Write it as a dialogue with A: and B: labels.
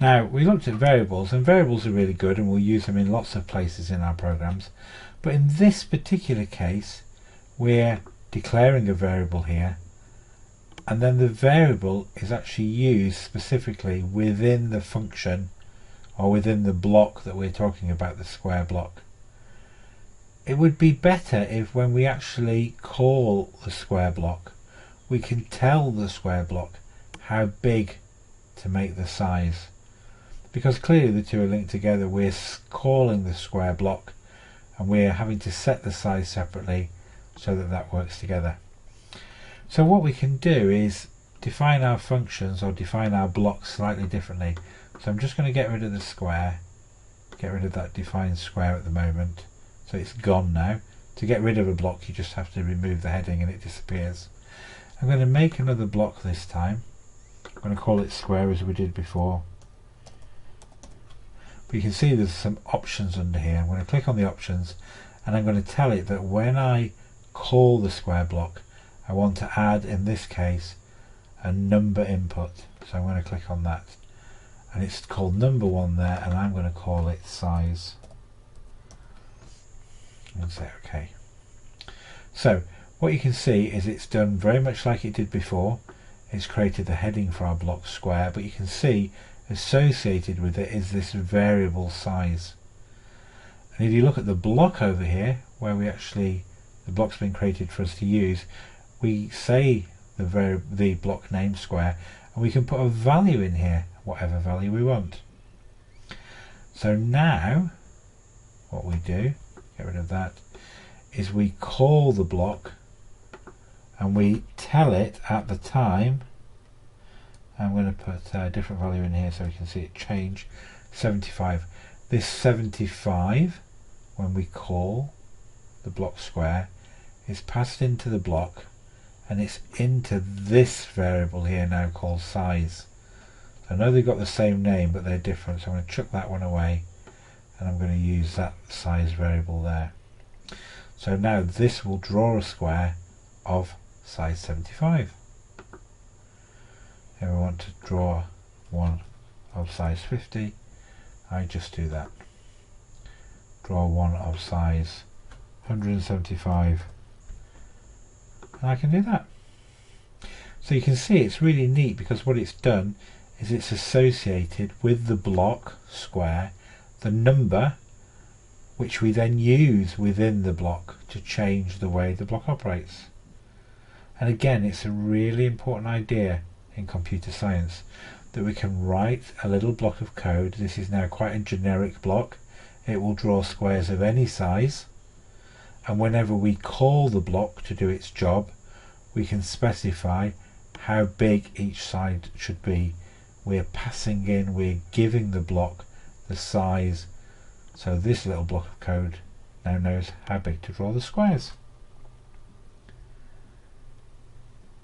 A: Now we looked at variables, and variables are really good and we'll use them in lots of places in our programs, but in this particular case we're declaring a variable here, and then the variable is actually used specifically within the function or within the block that we're talking about, the square block. It would be better if when we actually call the square block we can tell the square block how big to make the size, because clearly the two are linked together. We're calling the square block and we're having to set the size separately so that that works together. So what we can do is define our functions or define our blocks slightly differently. So I'm just going to get rid of the square, get rid of that defined square at the moment, so it's gone now. To get rid of a block you just have to remove the heading and it disappears. I'm going to make another block this time. I'm going to call it square as we did before. But you can see there's some options under here. I'm going to click on the options and I'm going to tell it that when I call the square block I want to add, in this case, a number input. So I'm going to click on that and it's called number 1 there, and I'm going to call it size and say OK. So what you can see is it's done very much like it did before. It's created the heading for our block square, but you can see associated with it is this variable size. And if you look at the block over here where we actually, the block's been created for us to use, we say the block name square and we can put a value in here, whatever value we want. So now what we do, get rid of that, is we call the block and we tell it at the time. I'm going to put a different value in here so we can see it change. 75. This 75, when we call the block square, is passed into the block and it's into this variable here now called size. So I know they've got the same name but they're different, so I'm going to chuck that one away and I'm going to use that size variable there. So now this will draw a square of size 75. If I want to draw one of size 50, I just do that. Draw one of size 175 and I can do that. So you can see it's really neat because what it's done is it's associated with the block square the number which we then use within the block to change the way the block operates. And again, it's a really important idea in computer science that we can write a little block of code. This is now quite a generic block. It will draw squares of any size, and whenever we call the block to do its job we can specify how big each side should be. We're passing in, we're giving the block the size, so this little block of code now knows how big to draw the squares.